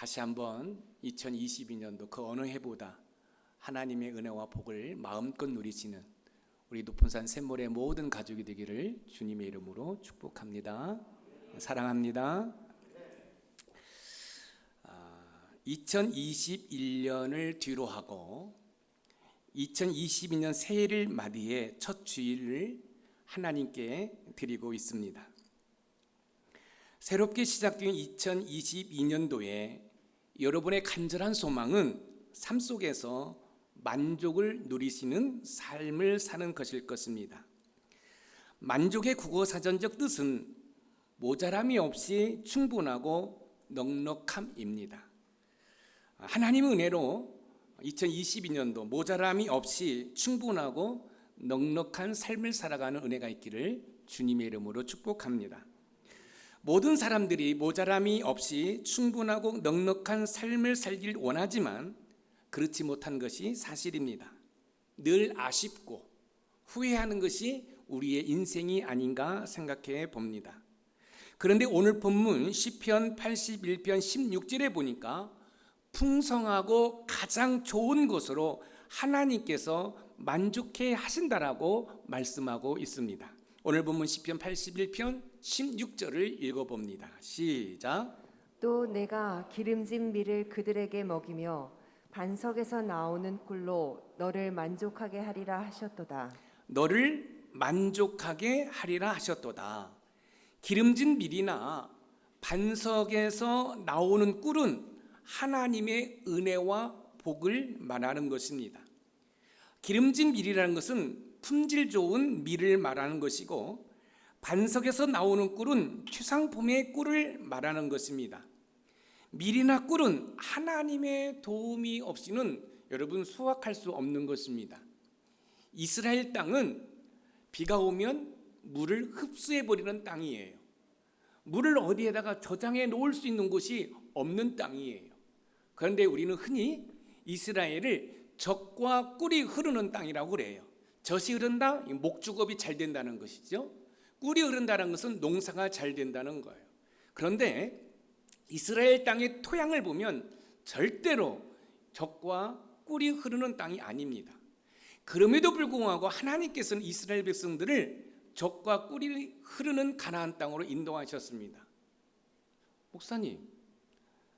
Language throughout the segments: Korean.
다시 한번 2022년도 그 어느 해보다 하나님의 은혜와 복을 마음껏 누리시는 우리 높은산 샘물의 모든 가족이 되기를 주님의 이름으로 축복합니다. 사랑합니다. 2021년을 뒤로 하고 2022년 새해를 맞이해 첫 주일을 하나님께 드리고 있습니다. 새롭게 시작된 2022년도에 여러분의 간절한 소망은 삶 속에서 만족을 누리시는 삶을 사는 것일 것입니다. 만족의 국어사전적 뜻은 모자람이 없이 충분하고 넉넉함입니다. 하나님의 은혜로 2022년도 모자람이 없이 충분하고 넉넉한 삶을 살아가는 은혜가 있기를 주님의 이름으로 축복합니다. 모든 사람들이 모자람이 없이 충분하고 넉넉한 삶을 살길 원하지만 그렇지 못한 것이 사실입니다. 늘 아쉽고 후회하는 것이 우리의 인생이 아닌가 생각해 봅니다. 그런데 오늘 본문 시편 81편 16절에 보니까 풍성하고 가장 좋은 것으로 하나님께서 만족해 하신다라고 말씀하고 있습니다. 오늘 본문 시편 81편 16절을 읽어봅니다. 시작. 또 내가 기름진 밀을 그들에게 먹이며 반석에서 나오는 꿀로 너를 만족하게 하리라 하셨도다. 너를 만족하게 하리라 하셨도다. 기름진 밀이나 반석에서 나오는 꿀은 하나님의 은혜와 복을 말하는 것입니다. 기름진 밀이라는 것은 품질 좋은 밀을 말하는 것이고 반석에서 나오는 꿀은 최상품의 꿀을 말하는 것입니다. 밀이나 꿀은 하나님의 도움이 없이는 여러분 수확할 수 없는 것입니다. 이스라엘 땅은 비가 오면 물을 흡수해버리는 땅이에요. 물을 어디에다가 저장해 놓을 수 있는 곳이 없는 땅이에요. 그런데 우리는 흔히 이스라엘을 젖과 꿀이 흐르는 땅이라고 그래요. 젖이 흐른다, 목축업이 잘 된다는 것이죠. 꿀이 흐른다는 것은 농사가 잘 된다는 거예요. 그런데 이스라엘 땅의 토양을 보면 절대로 젖과 꿀이 흐르는 땅이 아닙니다. 그럼에도 불구하고 하나님께서는 이스라엘 백성들을 젖과 꿀이 흐르는 가나안 땅으로 인도하셨습니다. 목사님,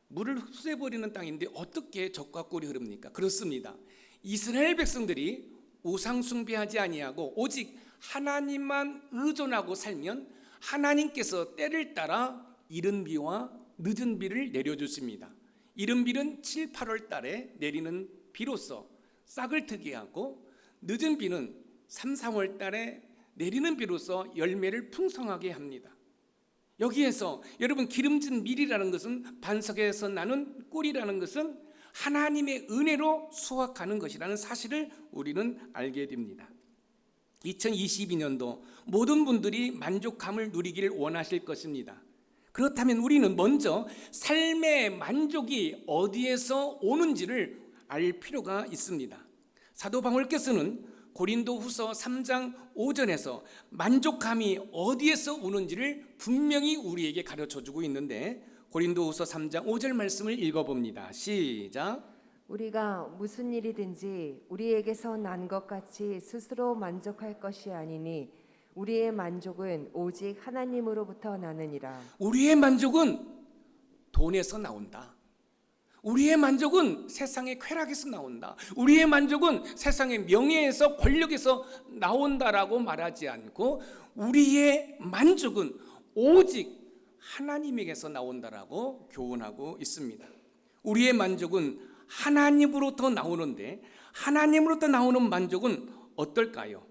물을 흡수해버리는 땅인데 어떻게 젖과 꿀이 흐릅니까? 그렇습니다. 이스라엘 백성들이 우상 숭배하지 아니하고 오직 하나님만 의존하고 살면 하나님께서 때를 따라 이른 비와 늦은 비를 내려주십니다. 이른 비는 7, 8월 달에 내리는 비로서 싹을 트게 하고 늦은 비는 3, 4월 달에 내리는 비로서 열매를 풍성하게 합니다. 여기에서 여러분 기름진 밀이라는 것은 반석에서 나는 꿀이라는 것은 하나님의 은혜로 수확하는 것이라는 사실을 우리는 알게 됩니다. 2022년도 모든 분들이 만족감을 누리기를 원하실 것입니다. 그렇다면 우리는 먼저 삶의 만족이 어디에서 오는지를 알 필요가 있습니다. 사도 바울께서는 고린도후서 3장 5절에서 만족감이 어디에서 오는지를 분명히 우리에게 가르쳐주고 있는데 고린도후서 3장 5절 말씀을 읽어봅니다. 시작. 우리가 무슨 일이든지 우리에게서 난 것 같이 스스로 만족할 것이 아니니 우리의 만족은 오직 하나님으로부터 나느니라. 우리의 만족은 돈에서 나온다. 우리의 만족은 세상의 쾌락에서 나온다. 우리의 만족은 세상의 명예에서 권력에서 나온다라고 말하지 않고 우리의 만족은 오직 하나님에게서 나온다라고 교훈하고 있습니다. 우리의 만족은 하나님으로부터 나오는데 하나님으로부터 나오는 만족은 어떨까요?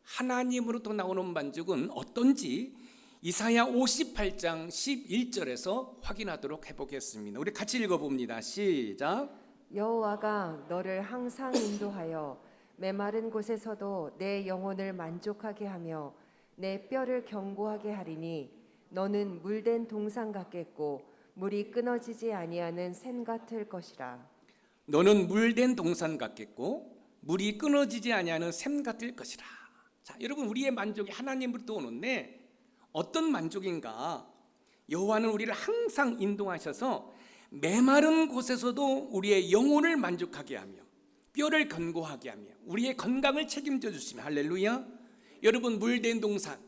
하나님으로부터 나오는 만족은 어떤지 이사야 58장 11절에서 확인하도록 해보겠습니다. 우리 같이 읽어봅니다. 시작. 여호와가 너를 항상 인도하여 메마른 곳에서도 내 영혼을 만족하게 하며 내 뼈를 견고하게 하리니 너는 물된 동산 같겠고 물이 끊어지지 아니하는 샘 같을 것이라. 너는 물된 동산 같겠고 물이 끊어지지 아니하는 샘 같을 것이라. 자, 여러분 우리의 만족이 하나님으로부터 오는데 어떤 만족인가? 여호와는 우리를 항상 인도하셔서 메마른 곳에서도 우리의 영혼을 만족하게 하며 뼈를 견고하게 하며 우리의 건강을 책임져 주시며, 할렐루야. 여러분, 물된 동산,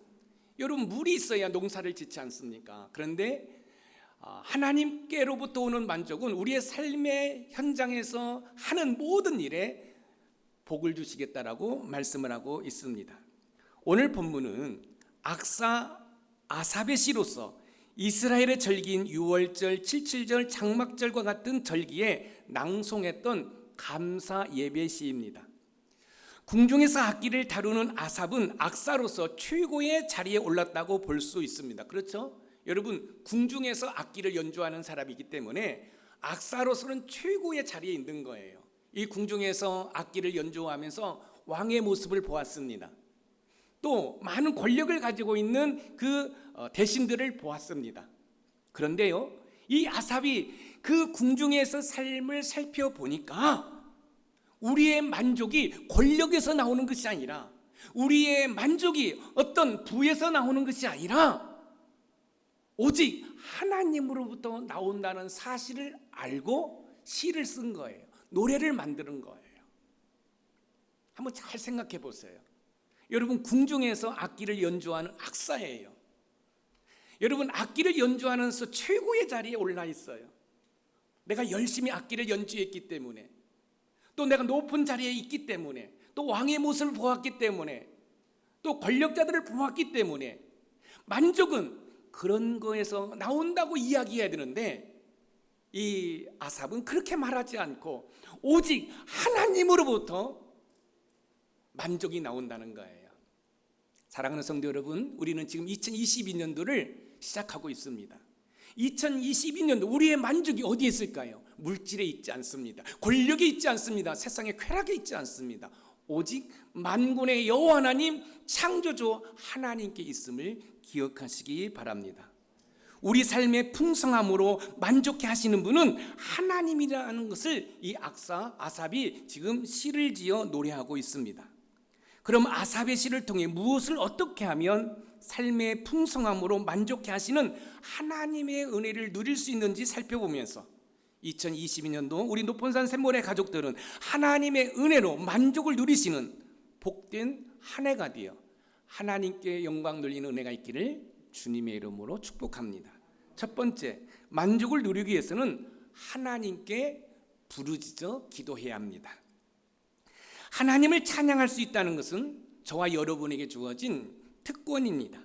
여러분 물이 있어야 농사를 짓지 않습니까? 그런데 하나님께로부터 오는 만족은 우리의 삶의 현장에서 하는 모든 일에 복을 주시겠다라고 말씀을 하고 있습니다. 오늘 본문은 악사 아삽의 시로서 이스라엘의 절기인 유월절, 칠칠절, 장막절과 같은 절기에 낭송했던 감사 예배 시입니다. 궁중에서 악기를 다루는 아삽은 악사로서 최고의 자리에 올랐다고 볼 수 있습니다. 그렇죠? 여러분, 궁중에서 악기를 연주하는 사람이기 때문에 악사로서는 최고의 자리에 있는 거예요. 이 궁중에서 악기를 연주하면서 왕의 모습을 보았습니다. 또 많은 권력을 가지고 있는 그 대신들을 보았습니다. 그런데요, 이 아삽이 그 궁중에서 삶을 살펴보니까 우리의 만족이 권력에서 나오는 것이 아니라, 우리의 만족이 어떤 부에서 나오는 것이 아니라 오직 하나님으로부터 나온다는 사실을 알고 시를 쓴 거예요. 노래를 만드는 거예요. 한번 잘 생각해 보세요. 여러분, 궁중에서 악기를 연주하는 악사예요. 여러분, 악기를 연주하면서 최고의 자리에 올라 있어요. 내가 열심히 악기를 연주했기 때문에, 또 내가 높은 자리에 있기 때문에, 또 왕의 모습을 보았기 때문에, 또 권력자들을 보았기 때문에, 만족은 그런 거에서 나온다고 이야기해야 되는데, 이 아삽은 그렇게 말하지 않고 오직 하나님으로부터 만족이 나온다는 거예요. 사랑하는 성도 여러분, 우리는 지금 2022년도를 시작하고 있습니다. 2022년도 우리의 만족이 어디에 있을까요? 물질에 있지 않습니다. 권력에 있지 않습니다. 세상의 쾌락에 있지 않습니다. 오직 만군의 여호와 하나님, 창조주 하나님께 있음을 기억하시기 바랍니다. 우리 삶의 풍성함으로 만족해 하시는 분은 하나님이라는 것을 이 악사 아삽이 지금 시를 지어 노래하고 있습니다. 그럼 아삽의 시를 통해 무엇을 어떻게 하면 삶의 풍성함으로 만족해 하시는 하나님의 은혜를 누릴 수 있는지 살펴보면서 2022년도 우리 높은산 샘모래 가족들은 하나님의 은혜로 만족을 누리시는 복된 한 해가 되어 하나님께 영광 돌리는 은혜가 있기를 주님의 이름으로 축복합니다. 첫 번째, 만족을 누리기 위해서는 하나님께 부르짖어 기도해야 합니다. 하나님을 찬양할 수 있다는 것은 저와 여러분에게 주어진 특권입니다.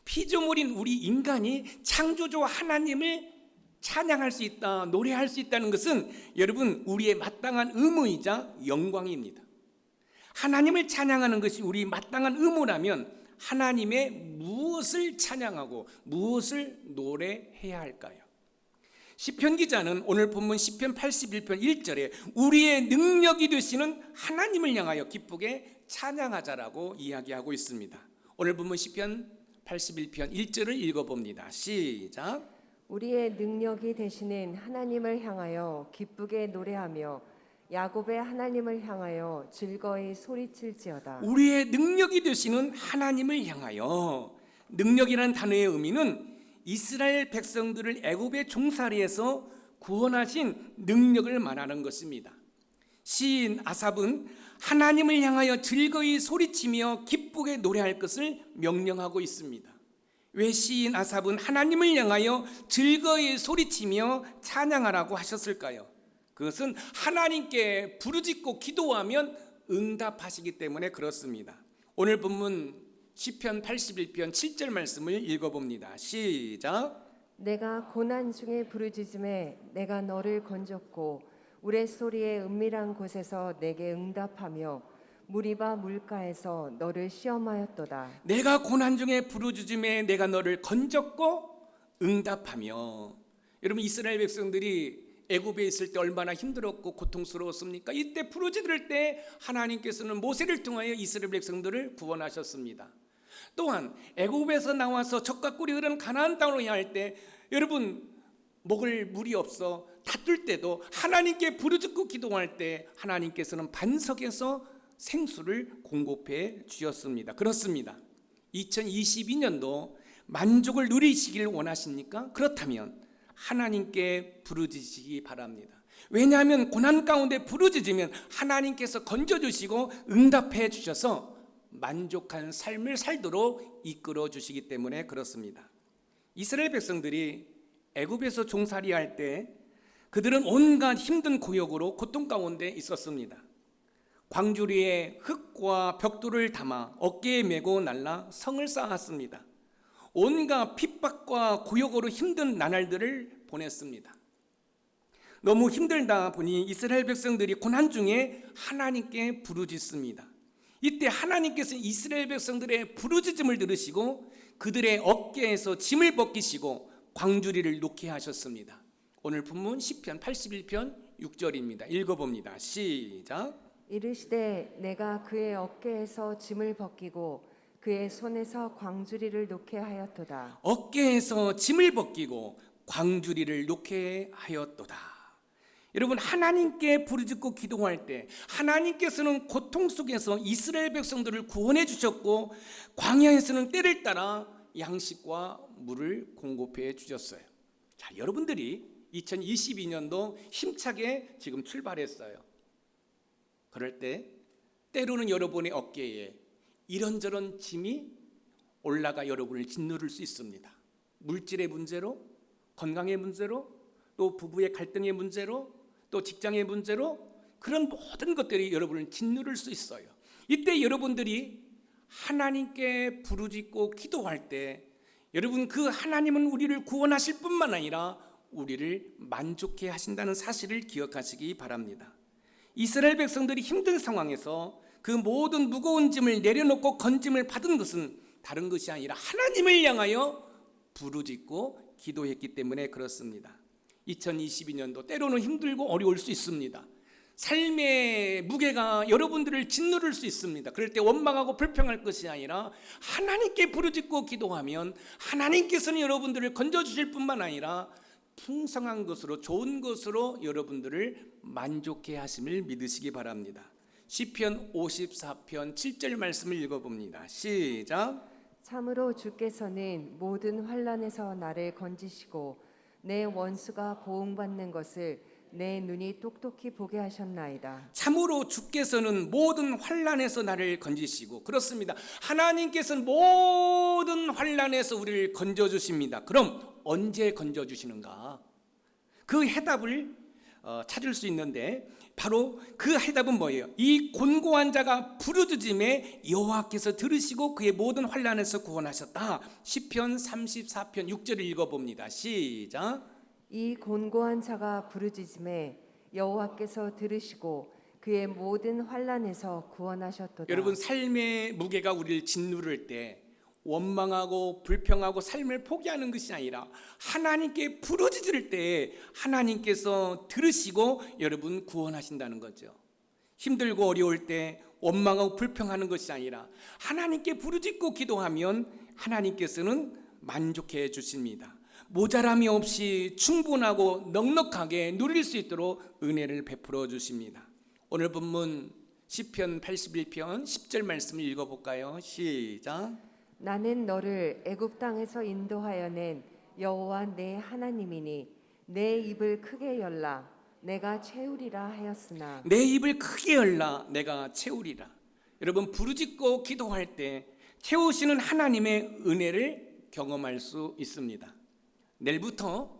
피조물인 우리 인간이 창조주 하나님을 찬양할 수 있다, 노래할 수 있다는 것은 여러분, 우리의 마땅한 의무이자 영광입니다. 하나님을 찬양하는 것이 우리 마땅한 의무라면 하나님의 무엇을 찬양하고 무엇을 노래해야 할까요? 시편 기자는 오늘 본문 시편 81편 1절에 우리의 능력이 되시는 하나님을 향하여 기쁘게 찬양하자라고 이야기하고 있습니다. 오늘 본문 시편 81편 1절을 읽어봅니다. 시작. 우리의 능력이 되시는 하나님을 향하여 기쁘게 노래하며 야곱의 하나님을 향하여 즐거이 소리칠지어다. 우리의 능력이 되시는 하나님을 향하여, 능력이라는 단어의 의미는 이스라엘 백성들을 애굽의 종살이에서 구원하신 능력을 말하는 것입니다. 시인 아삽은 하나님을 향하여 즐거이 소리치며 기쁘게 노래할 것을 명령하고 있습니다. 왜 시인 아삽은 하나님을 향하여 즐거이 소리치며 찬양하라고 하셨을까요? 그것은 하나님께 부르짖고 기도하면 응답하시기 때문에 그렇습니다. 오늘 본문 시편 81편 7절 말씀을 읽어봅니다. 시작. 내가 고난 중에 부르짖음에 내가 너를 건졌고 우레소리의 은밀한 곳에서 내게 응답하며 무리바 물가에서 너를 시험하였도다. 내가 고난 중에 부르짖음에 내가 너를 건졌고 응답하며. 여러분, 이스라엘 백성들이 애굽에 있을 때 얼마나 힘들었고 고통스러웠습니까? 이때 부르짖을 때 하나님께서는 모세를 통하여 이스라엘 백성들을 구원하셨습니다. 또한 애굽에서 나와서 적과 꿀이 흐르는 가나안 땅으로 향할 때 여러분, 먹을 물이 없어 다툴 때도 하나님께 부르짖고 기도할 때 하나님께서는 반석에서 생수를 공급해 주셨습니다. 그렇습니다. 2022년도 만족을 누리시길 원하십니까? 그렇다면 하나님께 부르짖으시기 바랍니다. 왜냐하면 고난 가운데 부르짖으면 하나님께서 건져주시고 응답해 주셔서 만족한 삶을 살도록 이끌어 주시기 때문에 그렇습니다. 이스라엘 백성들이 애굽에서 종살이할 때 그들은 온갖 힘든 고역으로 고통 가운데 있었습니다. 광주리에 흙과 벽돌을 담아 어깨에 메고 날라 성을 쌓았습니다. 온갖 핍박과 고역으로 힘든 나날들을 보냈습니다. 너무 힘들다 보니 이스라엘 백성들이 고난 중에 하나님께 부르짖습니다. 이때 하나님께서 이스라엘 백성들의 부르짖음을 들으시고 그들의 어깨에서 짐을 벗기시고 광주리를 놓게 하셨습니다. 오늘 본문 시편 81편 6절입니다. 읽어봅니다. 시작. 이르시되 내가 그의 어깨에서 짐을 벗기고 그의 손에서 광주리를 놓게 하였도다. 어깨에서 짐을 벗기고 광주리를 놓게 하였도다. 여러분, 하나님께 부르짖고 기도할 때 하나님께서는 고통 속에서 이스라엘 백성들을 구원해 주셨고 광야에서는 때를 따라 양식과 물을 공급해 주셨어요. 자, 여러분들이 2022년도 힘차게 지금 출발했어요. 그럴 때 때로는 여러분의 어깨에 이런저런 짐이 올라가 여러분을 짓누를 수 있습니다. 물질의 문제로, 건강의 문제로, 또 부부의 갈등의 문제로, 또 직장의 문제로 그런 모든 것들이 여러분을 짓누를 수 있어요. 이때 여러분들이 하나님께 부르짖고 기도할 때 여러분, 그 하나님은 우리를 구원하실 뿐만 아니라 우리를 만족해 하신다는 사실을 기억하시기 바랍니다. 이스라엘 백성들이 힘든 상황에서 그 모든 무거운 짐을 내려놓고 건짐을 받은 것은 다른 것이 아니라 하나님을 향하여 부르짖고 기도했기 때문에 그렇습니다. 2022년도 때로는 힘들고 어려울 수 있습니다. 삶의 무게가 여러분들을 짓누를 수 있습니다. 그럴 때 원망하고 불평할 것이 아니라 하나님께 부르짖고 기도하면 하나님께서는 여러분들을 건져주실 뿐만 아니라 풍성한 것으로, 좋은 것으로 여러분들을 만족해 하심을 믿으시기 바랍니다. 시편 54편 7절 말씀을 읽어봅니다. 시작. 참으로 주께서는 모든 환난에서 나를 건지시고 내 원수가 보응받는 것을 내 눈이 똑똑히 보게 하셨나이다. 참으로 주께서는 모든 환난에서 나를 건지시고, 그렇습니다. 하나님께서는 모든 환난에서 우리를 건져주십니다. 그럼 언제 건져주시는가? 그 해답을 찾을 수 있는데 바로 그 해답은 뭐예요? 이 곤고한 자가 부르짖음에 여호와께서 들으시고 그의 모든 환난에서 구원하셨다. 시편 34편 6절을 읽어봅니다. 시작. 이 곤고한 자가 부르짖음에 여호와께서 들으시고 그의 모든 환난에서 구원하셨도다. 여러분, 삶의 무게가 우리를 짓누를 때 원망하고 불평하고 삶을 포기하는 것이 아니라 하나님께 부르짖을 때 하나님께서 들으시고 여러분 구원하신다는 거죠. 힘들고 어려울 때 원망하고 불평하는 것이 아니라 하나님께 부르짖고 기도하면 하나님께서는 만족해 주십니다. 모자람이 없이 충분하고 넉넉하게 누릴 수 있도록 은혜를 베풀어 주십니다. 오늘 본문 시편 81편 10절 말씀을 읽어볼까요? 시작. 나는 너를 애굽 땅에서 인도하여 낸 여호와 내 하나님이니 내 입을 크게 열라 내가 채우리라 하였으나 내 입을 크게 열라 내가 채우리라. 여러분, 부르짖고 기도할 때 채우시는 하나님의 은혜를 경험할 수 있습니다. 내일부터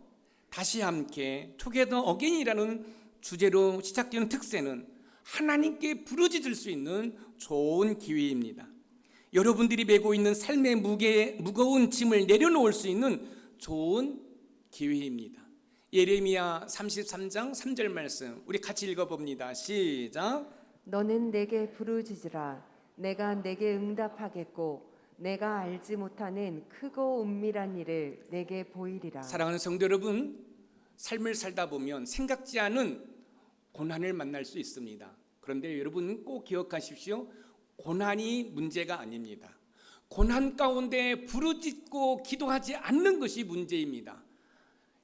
다시 함께 투게더 어게인이라는 주제로 시작되는 특세는 하나님께 부르짖을 수 있는 좋은 기회입니다. 여러분들이 메고 있는 삶의 무거운 짐을 내려놓을 수 있는 좋은 기회입니다. 예레미야 33장 3절 말씀 우리 같이 읽어봅니다. 시작. 너는 내게 부르짖으라 내가 내게 응답하겠고 내가 알지 못하는 크고 은밀한 일을 내게 보이리라. 사랑하는 성도 여러분, 삶을 살다 보면 생각지 않은 고난을 만날 수 있습니다. 그런데 여러분 꼭 기억하십시오. 고난이 문제가 아닙니다. 고난 가운데 부르짖고 기도하지 않는 것이 문제입니다.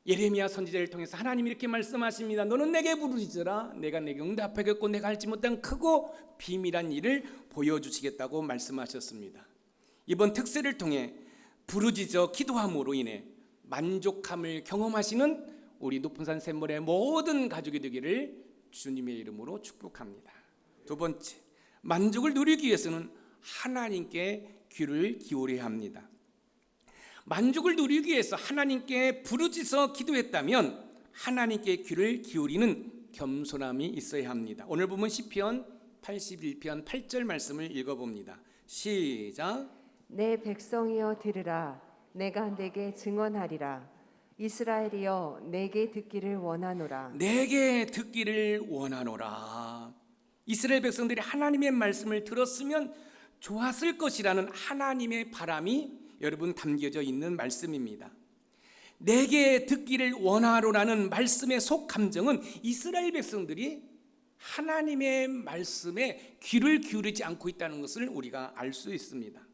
예레미야 선지자를 통해서 하나님이 이렇게 말씀하십니다. 너는 내게 부르짖으라 내가 내게 응답하겠고 내가 알지 못한 크고 비밀한 일을 보여주시겠다고 말씀하셨습니다. 이번 특세를 통해 부르짖어 기도함으로 인해 만족함을 경험하시는 우리 높은산 샘물의 모든 가족이 되기를 주님의 이름으로 축복합니다. 두 번째, 만족을 누리기 위해서는 하나님께 귀를 기울여야 합니다. 만족을 누리기 위해서 하나님께 부르짖어 기도했다면 하나님께 귀를 기울이는 겸손함이 있어야 합니다. 오늘 보면 시편 81편 8절 말씀을 읽어봅니다. 시작. 내 백성이여 들으라. 내가 내게 증언하리라. 이스라엘이여 내게 듣기를 원하노라. 내게 듣기를 원하노라. 이스라엘 백성들이 하나님의 말씀을 들었으면 좋았을 것이라는 하나님의 바람이 여러분 담겨져 있는 말씀입니다. 내게 듣기를 원하노라는 말씀의 속 감정은 이스라엘 백성들이 하나님의 말씀에 귀를 기울이지 않고 있다는 것을 우리가 알 수 있습니다.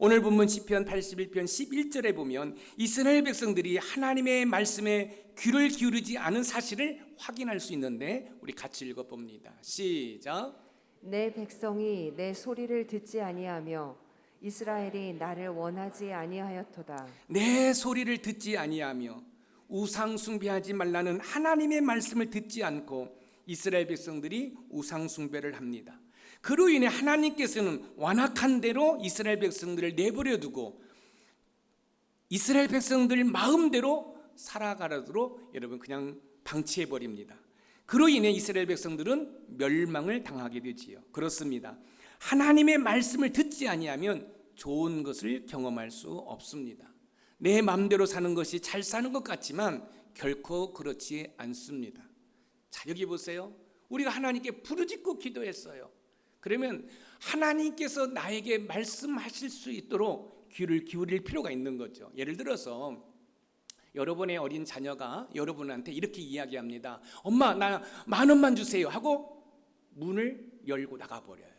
오늘 본문 시편 81편 11절에 보면 이스라엘 백성들이 하나님의 말씀에 귀를 기울이지 않은 사실을 확인할 수 있는데 우리 같이 읽어봅니다. 시작. 내 백성이 내 소리를 듣지 아니하며 이스라엘이 나를 원하지 아니하였도다. 내 소리를 듣지 아니하며 우상 숭배하지 말라는 하나님의 말씀을 듣지 않고 이스라엘 백성들이 우상 숭배를 합니다. 그로 인해 하나님께서는 완악한 대로 이스라엘 백성들을 내버려 두고 이스라엘 백성들 마음대로 살아가도록 여러분 그냥 방치해 버립니다. 그로 인해 이스라엘 백성들은 멸망을 당하게 되지요. 그렇습니다. 하나님의 말씀을 듣지 아니하면 좋은 것을 경험할 수 없습니다. 내 마음대로 사는 것이 잘 사는 것 같지만 결코 그렇지 않습니다. 자, 여기 보세요. 우리가 하나님께 부르짖고 기도했어요. 그러면 하나님께서 나에게 말씀하실 수 있도록 귀를 기울일 필요가 있는 거죠. 예를 들어서 여러분의 어린 자녀가 여러분한테 이렇게 이야기합니다. 엄마, 나 10,000원만 주세요 하고 문을 열고 나가버려요.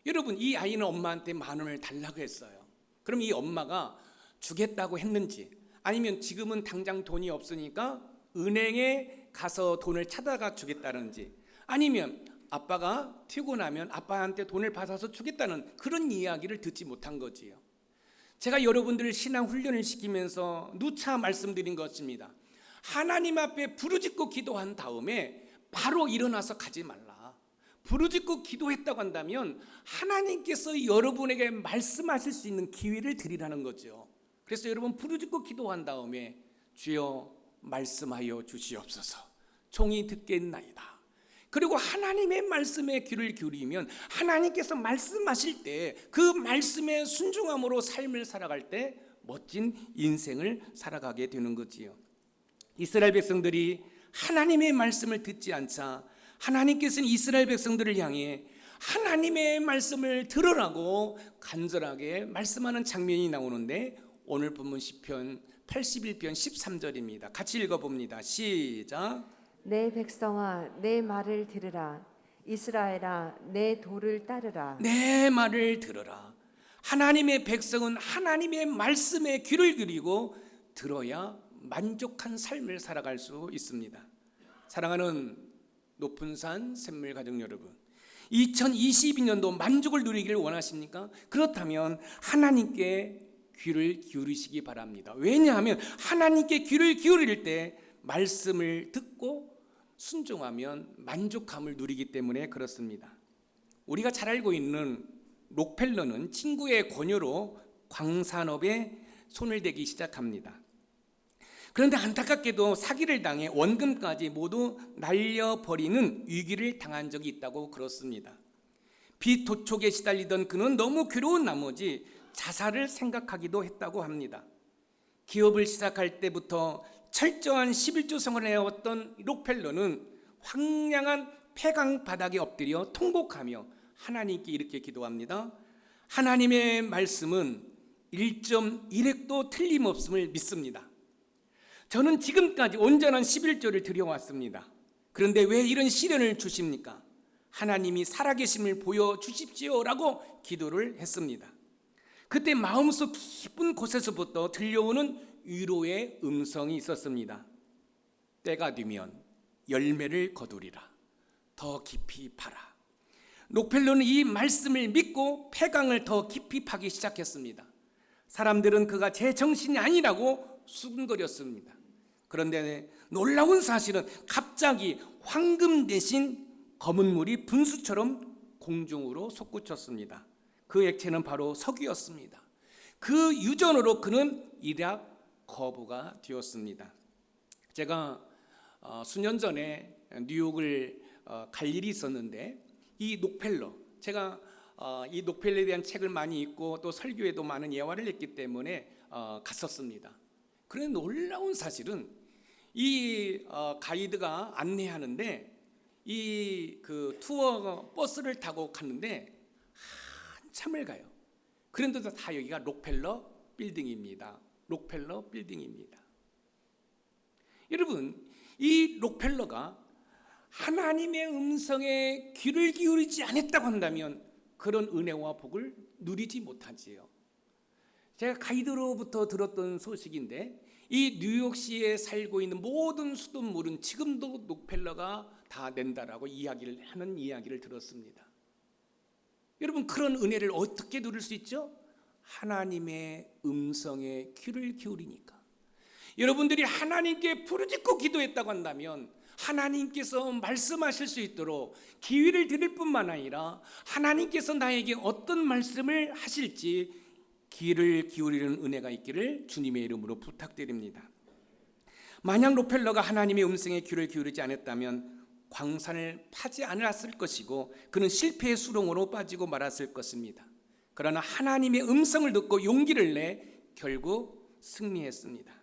여러분, 이 아이는 엄마한테 10,000원을 달라고 했어요. 그럼 이 엄마가 주겠다고 했는지, 아니면 지금은 당장 돈이 없으니까 은행에 가서 돈을 찾아가 주겠다는지, 아니면 아빠가 튀고 나면 아빠한테 돈을 받아서 주겠다는 그런 이야기를 듣지 못한 거지요. 제가 여러분들을 신앙 훈련을 시키면서 누차 말씀드린 것입니다. 하나님 앞에 부르짖고 기도한 다음에 바로 일어나서 가지 말라. 부르짖고 기도했다고 한다면 하나님께서 여러분에게 말씀하실 수 있는 기회를 드리라는 거죠. 그래서 여러분 부르짖고 기도한 다음에 주여 말씀하여 주시옵소서. 종이 듣겠나이다. 그리고 하나님의 말씀에 귀를 기울이면 하나님께서 말씀하실 때 그 말씀에 순종함으로 삶을 살아갈 때 멋진 인생을 살아가게 되는 거지요. 이스라엘 백성들이 하나님의 말씀을 듣지 않자 하나님께서는 이스라엘 백성들을 향해 하나님의 말씀을 들으라고 간절하게 말씀하는 장면이 나오는데 오늘 본문 시편 81편 13절입니다. 같이 읽어봅니다. 시작. 내 백성아 내 말을 들으라. 이스라엘아 내 도를 따르라. 내 말을 들으라. 하나님의 백성은 하나님의 말씀에 귀를 기울이고 들어야 만족한 삶을 살아갈 수 있습니다. 사랑하는 높은산 샘물 가족 여러분, 2022년도 만족을 누리길 원하십니까? 그렇다면 하나님께 귀를 기울이시기 바랍니다. 왜냐하면 하나님께 귀를 기울일 때 말씀을 듣고 순종하면 만족함을 누리기 때문에 그렇습니다. 우리가 잘 알고 있는 록펠러는 친구의 권유로 광산업에 손을 대기 시작합니다. 그런데 안타깝게도 사기를 당해 원금까지 모두 날려버리는 위기를 당한 적이 있다고 그렇습니다. 빚 도촉에 시달리던 그는 너무 괴로운 나머지 자살을 생각하기도 했다고 합니다. 기업을 시작할 때부터 철저한 11조 생활을 해왔던 록펠러는 황량한 폐강 바닥에 엎드려 통곡하며 하나님께 이렇게 기도합니다. 하나님의 말씀은 1.1획도 틀림없음을 믿습니다. 저는 지금까지 온전한 11조를 드려왔습니다. 그런데 왜 이런 시련을 주십니까? 하나님이 살아계심을 보여주십시오라고 기도를 했습니다. 그때 마음속 깊은 곳에서부터 들려오는 위로의 음성이 있었습니다. 때가 되면 열매를 거두리라. 더 깊이 파라. 록펠러는 이 말씀을 믿고 폐강을 더 깊이 파기 시작했습니다. 사람들은 그가 제정신이 아니라고 수근거렸습니다. 그런데 놀라운 사실은 갑자기 황금 대신 검은 물이 분수처럼 공중으로 솟구쳤습니다. 그 액체는 바로 석유였습니다. 그 유전으로 그는 이락 거부가 되었습니다. 제가 수년 전에 뉴욕을 갈 일이 있었는데 이 록펠러, 제가 이 록펠러에 대한 책을 많이 읽고 또 설교에도 많은 예화를 했기 때문에 갔었습니다. 그런데 놀라운 사실은 이 가이드가 안내하는데 이 그 투어 버스를 타고 갔는데 한참을 가요. 그런데도 다 여기가 록펠러 빌딩입니다. 록펠러 빌딩입니다. 여러분, 이 록펠러가 하나님의 음성에 귀를 기울이지 않았다고 한다면 그런 은혜와 복을 누리지 못하지요. 제가 가이드로부터 들었던 소식인데 이 뉴욕시에 살고 있는 모든 수돗물은 지금도 록펠러가 다 낸다라고 하는 이야기를 들었습니다. 여러분, 그런 은혜를 어떻게 누릴 수 있죠? 하나님의 음성에 귀를 기울이니까. 여러분들이 하나님께 부르짖고 기도했다고 한다면 하나님께서 말씀하실 수 있도록 기회를 드릴 뿐만 아니라 하나님께서 나에게 어떤 말씀을 하실지 귀를 기울이는 은혜가 있기를 주님의 이름으로 부탁드립니다. 만약 록펠러가 하나님의 음성에 귀를 기울이지 않았다면 광산을 파지 않았을 것이고 그는 실패의 수렁으로 빠지고 말았을 것입니다. 그러나 하나님의 음성을 듣고 용기를 내 결국 승리했습니다.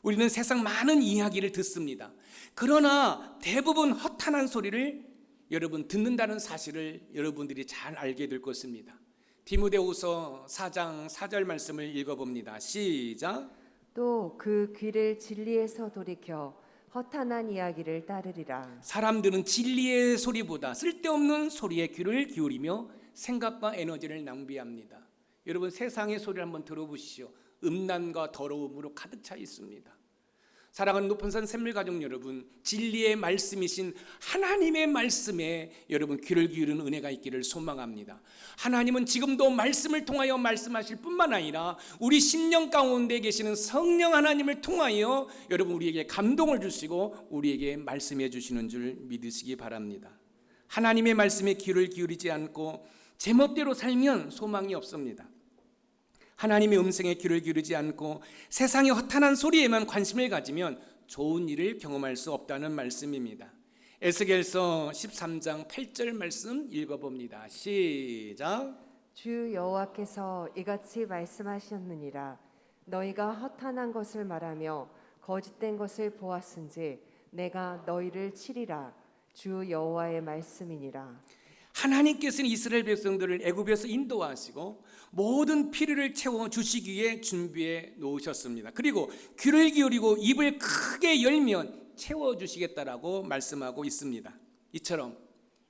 우리는 세상 많은 이야기를 듣습니다. 그러나 대부분 허탄한 소리를 여러분 듣는다는 사실을 여러분들이 잘 알게 될 것입니다. 디모데후서 4장 4절 말씀을 읽어봅니다. 시작. 또 그 귀를 진리에서 돌이켜 허탄한 이야기를 따르리라. 사람들은 진리의 소리보다 쓸데없는 소리에 귀를 기울이며 생각과 에너지를 낭비합니다. 여러분, 세상의 소리를 한번 들어보시죠. 음란과 더러움으로 가득 차 있습니다. 사랑하는 높은산 샘물가족 여러분, 진리의 말씀이신 하나님의 말씀에 여러분 귀를 기울이는 은혜가 있기를 소망합니다. 하나님은 지금도 말씀을 통하여 말씀하실 뿐만 아니라 우리 심령 가운데 계시는 성령 하나님을 통하여 여러분 우리에게 감동을 주시고 우리에게 말씀해 주시는 줄 믿으시기 바랍니다. 하나님의 말씀에 귀를 기울이지 않고 제멋대로 살면 소망이 없습니다. 하나님의 음성에 귀를 기울이지 않고 세상의 허탄한 소리에만 관심을 가지면 좋은 일을 경험할 수 없다는 말씀입니다. 에스겔서 13장 8절 말씀 읽어봅니다. 시작. 주 여호와께서 이같이 말씀하셨느니라. 너희가 허탄한 것을 말하며 거짓된 것을 보았은지 내가 너희를 치리라. 주 여호와의 말씀이니라. 하나님께서는 이스라엘 백성들을 애굽에서 인도하시고 모든 필요를 채워 주시기에 준비해 놓으셨습니다. 그리고 귀를 기울이고 입을 크게 열면 채워 주시겠다라고 말씀하고 있습니다. 이처럼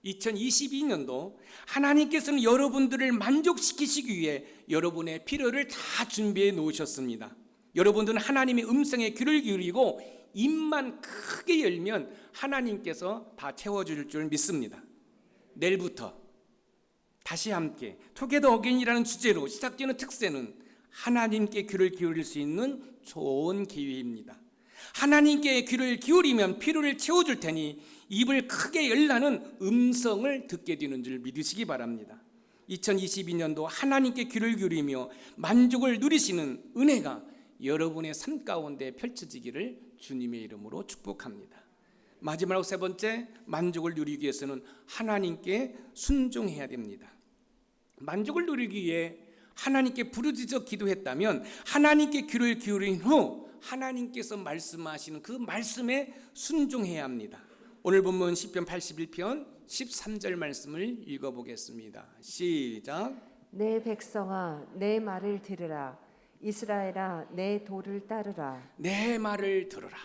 2022년도 하나님께서는 여러분들을 만족시키시기 위해 여러분의 필요를 다 준비해 놓으셨습니다. 여러분들은 하나님의 음성에 귀를 기울이고 입만 크게 열면 하나님께서 다 채워줄 줄 믿습니다. 내일부터 다시 함께 투게더 어게인이라는 주제로 시작되는 특세는 하나님께 귀를 기울일 수 있는 좋은 기회입니다. 하나님께 귀를 기울이면 필요를 채워줄 테니 입을 크게 열라는 음성을 듣게 되는 줄 믿으시기 바랍니다. 2022년도 하나님께 귀를 기울이며 만족을 누리시는 은혜가 여러분의 삶 가운데 펼쳐지기를 주님의 이름으로 축복합니다. 마지막으로 세 번째, 만족을 누리기 위해서는 하나님께 순종해야 됩니다. 만족을 누리기 위해 하나님께 부르짖어 기도했다면 하나님께 귀를 기울인 후 하나님께서 말씀하시는 그 말씀에 순종해야 합니다. 오늘 본문 시편 81편 13절 말씀을 읽어보겠습니다. 시작. 내 백성아 내 말을 들으라. 이스라엘아 내 도를 따르라. 내 말을 들으라.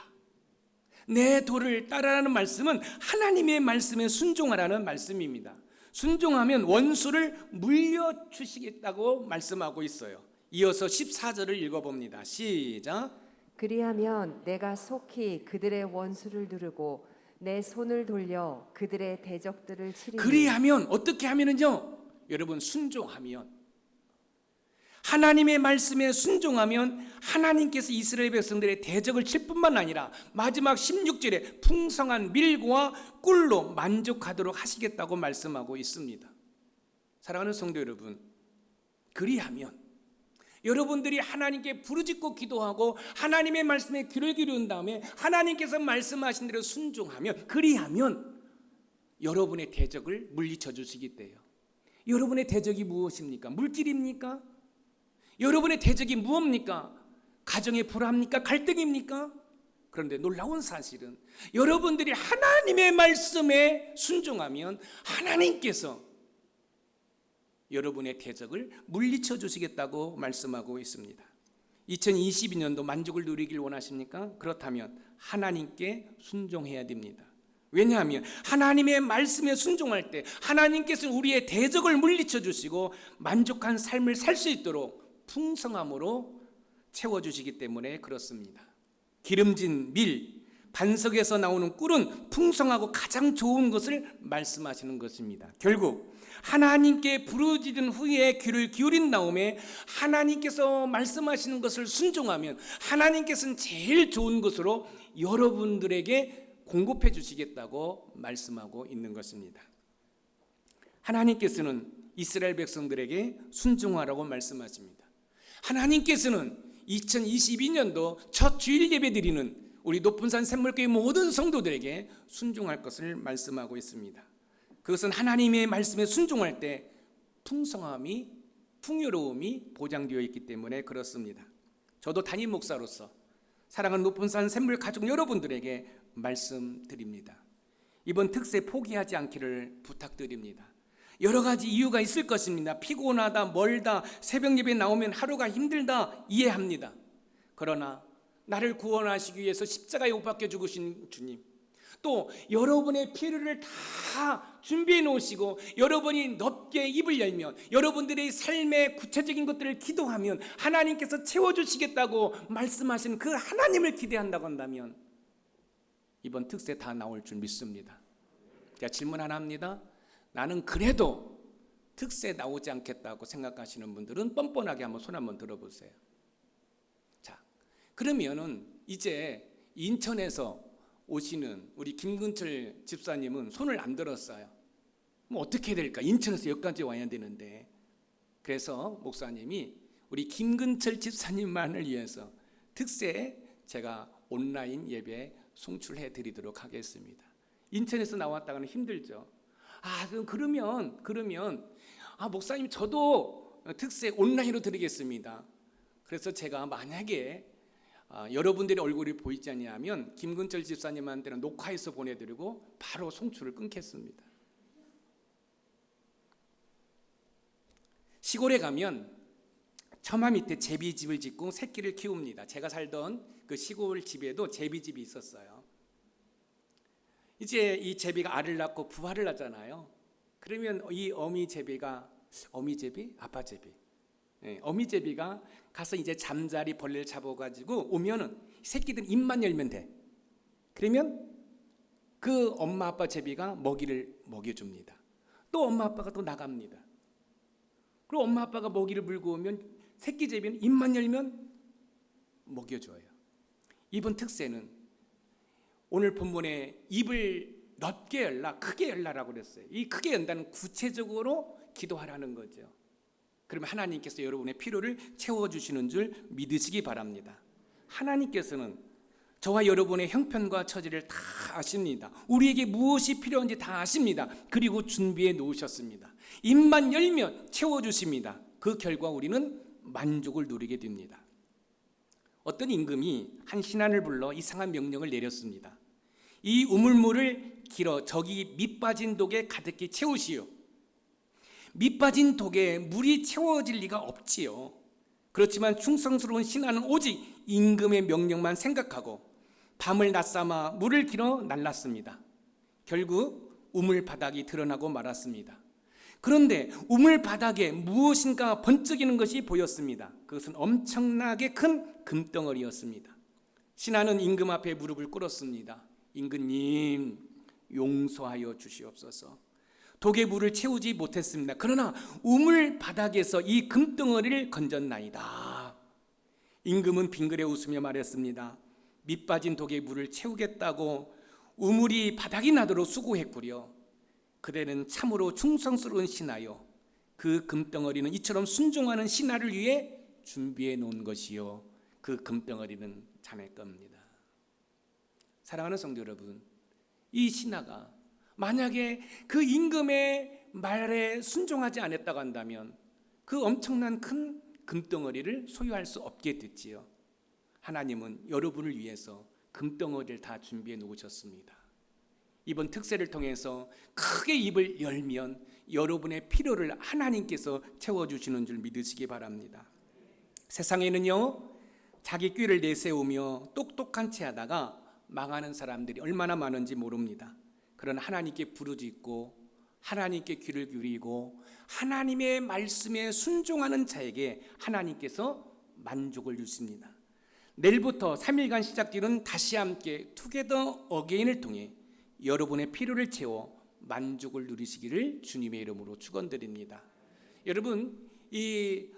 내 도를 따르라는 말씀은 하나님의 말씀에 순종하라는 말씀입니다. 순종하면 원수를 물려주시겠다고 말씀하고 있어요. 이어서 14절을 읽어봅니다. 시작. 그리하면 내가 속히 그들의 원수를 누르고 내 손을 돌려 그들의 대적들을 치리니. 그리하면 어떻게 하면은요? 여러분, 순종하면 하나님의 말씀에 순종하면 하나님께서 이스라엘 백성들의 대적을 칠 뿐만 아니라 마지막 16절에 풍성한 밀과 꿀로 만족하도록 하시겠다고 말씀하고 있습니다. 사랑하는 성도 여러분, 그리하면 여러분들이 하나님께 부르짖고 기도하고 하나님의 말씀에 귀를 기울인 다음에 하나님께서 말씀하신 대로 순종하면, 그리하면 여러분의 대적을 물리쳐 주시겠대요. 여러분의 대적이 무엇입니까? 물질입니까? 여러분의 대적이 무엇입니까? 가정의 불화입니까? 갈등입니까? 그런데 놀라운 사실은 여러분들이 하나님의 말씀에 순종하면 하나님께서 여러분의 대적을 물리쳐 주시겠다고 말씀하고 있습니다. 2022년도 만족을 누리길 원하십니까? 그렇다면 하나님께 순종해야 됩니다. 왜냐하면 하나님의 말씀에 순종할 때 하나님께서 우리의 대적을 물리쳐 주시고 만족한 삶을 살 수 있도록 풍성함으로 채워주시기 때문에 그렇습니다. 기름진 밀, 반석에서 나오는 꿀은 풍성하고 가장 좋은 것을 말씀하시는 것입니다. 결국 하나님께 부르짖은 후에 귀를 기울인 다음에 하나님께서 말씀하시는 것을 순종하면 하나님께서는 제일 좋은 것으로 여러분들에게 공급해 주시겠다고 말씀하고 있는 것입니다. 하나님께서는 이스라엘 백성들에게 순종하라고 말씀하십니다. 하나님께서는 2022년도 첫 주일 예배 드리는 우리 높은산 샘물교회 모든 성도들에게 순종할 것을 말씀하고 있습니다. 그것은 하나님의 말씀에 순종할 때 풍성함이, 풍요로움이 보장되어 있기 때문에 그렇습니다. 저도 담임 목사로서 사랑하는 높은산 샘물 가족 여러분들에게 말씀드립니다. 이번 특세 포기하지 않기를 부탁드립니다. 여러 가지 이유가 있을 것입니다. 피곤하다, 멀다, 새벽 예배 나오면 하루가 힘들다, 이해합니다. 그러나 나를 구원하시기 위해서 십자가에 못 박혀 죽으신 주님, 또 여러분의 필요를 다 준비해 놓으시고 여러분이 넓게 입을 열면 여러분들의 삶의 구체적인 것들을 기도하면 하나님께서 채워주시겠다고 말씀하신 그 하나님을 기대한다고 한다면 이번 특세 다 나올 줄 믿습니다. 제가 질문 하나 합니다. 나는 그래도 특세 나오지 않겠다고 생각하시는 분들은 뻔뻔하게 한번 손 한번 들어보세요. 자, 그러면은 이제 인천에서 오시는 우리 김근철 집사님은 손을 안 들었어요. 뭐 어떻게 해야 될까? 인천에서 여기까지 와야 되는데. 그래서 목사님이 우리 김근철 집사님만을 위해서 특세 제가 온라인 예배 송출해 드리도록 하겠습니다. 인천에서 나왔다가는 힘들죠. 그러면 목사님 저도 특세 온라인으로 드리겠습니다. 그래서 제가 만약에 여러분들의 얼굴이 보이지 않냐면 김근철 집사님한테는 녹화해서 보내드리고 바로 송출을 끊겠습니다. 시골에 가면 처마 밑에 제비집을 짓고 새끼를 키웁니다. 제가 살던 그 시골 집에도 제비집이 있었어요. 이제 이 제비가 알을 낳고 부화를 하잖아요. 그러면 이 어미제비가 아빠제비, 어미제비가 가서 이제 잠자리 벌레를 잡아가지고 오면은 새끼들 입만 열면 돼. 그러면 그 엄마 아빠 제비가 먹이를 먹여줍니다. 또 엄마 아빠가 또 나갑니다. 그리고 엄마 아빠가 먹이를 물고 오면 새끼 제비는 입만 열면 먹여줘요. 이번 특세는 오늘 본문에 입을 넓게 열라, 크게 열라라고 그랬어요. 이 크게 연다는 구체적으로 기도하라는 거죠. 그러면 하나님께서 여러분의 필요를 채워주시는 줄 믿으시기 바랍니다. 하나님께서는 저와 여러분의 형편과 처지를 다 아십니다. 우리에게 무엇이 필요한지 다 아십니다. 그리고 준비해 놓으셨습니다. 입만 열면 채워주십니다. 그 결과 우리는 만족을 누리게 됩니다. 어떤 임금이 한 신하를 불러 이상한 명령을 내렸습니다. 이 우물물을 길어 저기 밑 빠진 독에 가득히 채우시오. 밑 빠진 독에 물이 채워질 리가 없지요. 그렇지만 충성스러운 신하는 오직 임금의 명령만 생각하고 밤을 낮삼아 물을 길어 날랐습니다. 결국 우물 바닥이 드러나고 말았습니다. 그런데 우물 바닥에 무엇인가 번쩍이는 것이 보였습니다. 그것은 엄청나게 큰 금덩어리였습니다. 신하는 임금 앞에 무릎을 꿇었습니다. 임금님, 용서하여 주시옵소서. 독의 물을 채우지 못했습니다. 그러나 우물 바닥에서 이 금덩어리를 건졌나이다. 임금은 빙그레 웃으며 말했습니다. 밑 빠진 독의 물을 채우겠다고 우물이 바닥이 나도록 수고했구려. 그대는 참으로 충성스러운 신하요, 그 금덩어리는 이처럼 순종하는 신하를 위해 준비해 놓은 것이요, 그 금덩어리는 자네 겁니다. 사랑하는 성도 여러분, 이 신하가 만약에 그 임금의 말에 순종하지 않았다고 한다면 그 엄청난 큰 금덩어리를 소유할 수 없게 됐지요. 하나님은 여러분을 위해서 금덩어리를 다 준비해 놓으셨습니다. 이번 특세를 통해서 크게 입을 열면 여러분의 필요를 하나님께서 채워주시는 줄 믿으시기 바랍니다. 세상에는요, 자기 꾀를 내세우며 똑똑한 채 하다가 망하는 사람들이 얼마나 많은지 모릅니다. 그러나 하나님께 부르짖고 하나님께 귀를 기울이고 하나님의 말씀에 순종하는 자에게 하나님께서 만족을 주십니다. 내일부터 3일간 시작되는 다시 함께 투게더 어게인을 통해 여러분의 필요를 채워 만족을 누리시기를 주님의 이름으로 축원드립니다. 여러분, 이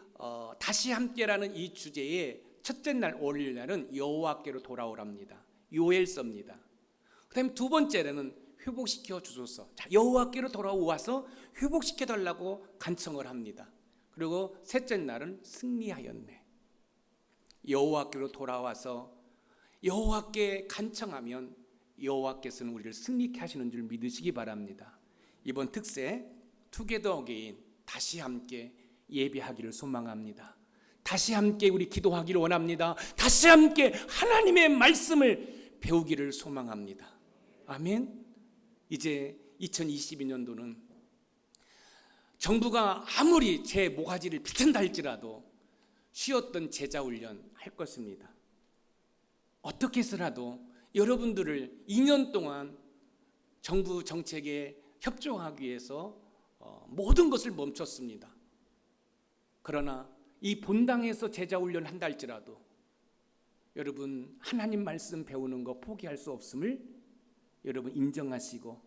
다시 함께라는 이 주제의 첫째 날 월요일 날은 여호와께로 돌아오랍니다. 요엘서입니다. 그다음에 두 번째는 회복시켜 주소서. 자, 여호와께로 돌아와서 회복시켜 달라고 간청을 합니다. 그리고 셋째 날은 승리하였네. 여호와께로 돌아와서 여호와께 간청하면 여호와께서는 우리를 승리케 하시는 줄 믿으시기 바랍니다. 이번 특세 투게더 어게인 다시 함께 예배하기를 소망합니다. 다시 함께 우리 기도하기를 원합니다. 다시 함께 하나님의 말씀을 배우기를 소망합니다. 아멘. 이제 2022년도는 정부가 아무리 제 모가지를 비튼다 할지라도 쉬었던 제자훈련 할 것입니다. 어떻게 해서라도 여러분들을 2년 동안 정부 정책에 협조하기 위해서 모든 것을 멈췄습니다. 그러나 이 본당에서 제자훈련 한다 할지라도 여러분 하나님 말씀 배우는 거 포기할 수 없음을 여러분 인정하시고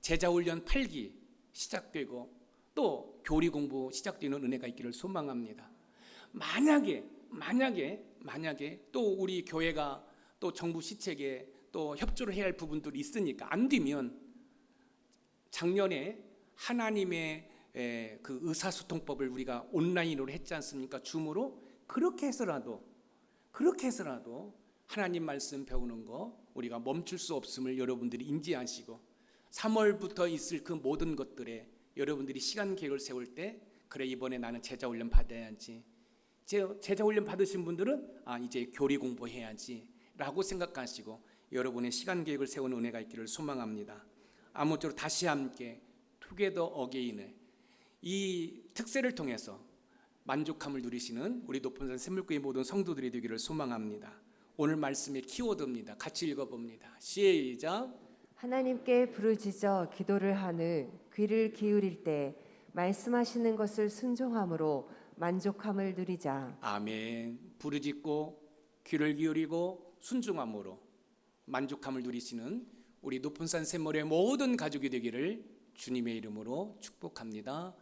제자훈련 8기 시작되고 또 교리 공부 시작되는 은혜가 있기를 소망합니다. 만약에 또 우리 교회가 또 정부 시책에 또 협조를 해야 할 부분들이 있으니까 안 되면 작년에 하나님의 그 의사소통법을 우리가 온라인으로 했지 않습니까? 줌으로 그렇게 해서라도 하나님 말씀 배우는 거 우리가 멈출 수 없음을 여러분들이 인지하시고 3월부터 있을 그 모든 것들에 여러분들이 시간 계획을 세울 때 그래 이번에 나는 제자훈련 받아야지, 제자훈련 받으신 분들은 이제 교리 공부해야지 라고 생각하시고 여러분의 시간 계획을 세우는 은혜가 있기를 소망합니다. 아무쪼록 다시 함께 투게더 어게인의 이 특세를 통해서 만족함을 누리시는 우리 높은산 샘물교회 모든 성도들이 되기를 소망합니다. 오늘 말씀의 키워드입니다. 같이 읽어봅니다. 시작. 하나님께 부르짖어 기도를 하느 귀를 기울일 때 말씀하시는 것을 순종함으로 만족함을 누리자. 아멘. 부르짖고 귀를 기울이고 순종함으로 만족함을 누리시는 우리 높은산 샘물의 모든 가족이 되기를 주님의 이름으로 축복합니다.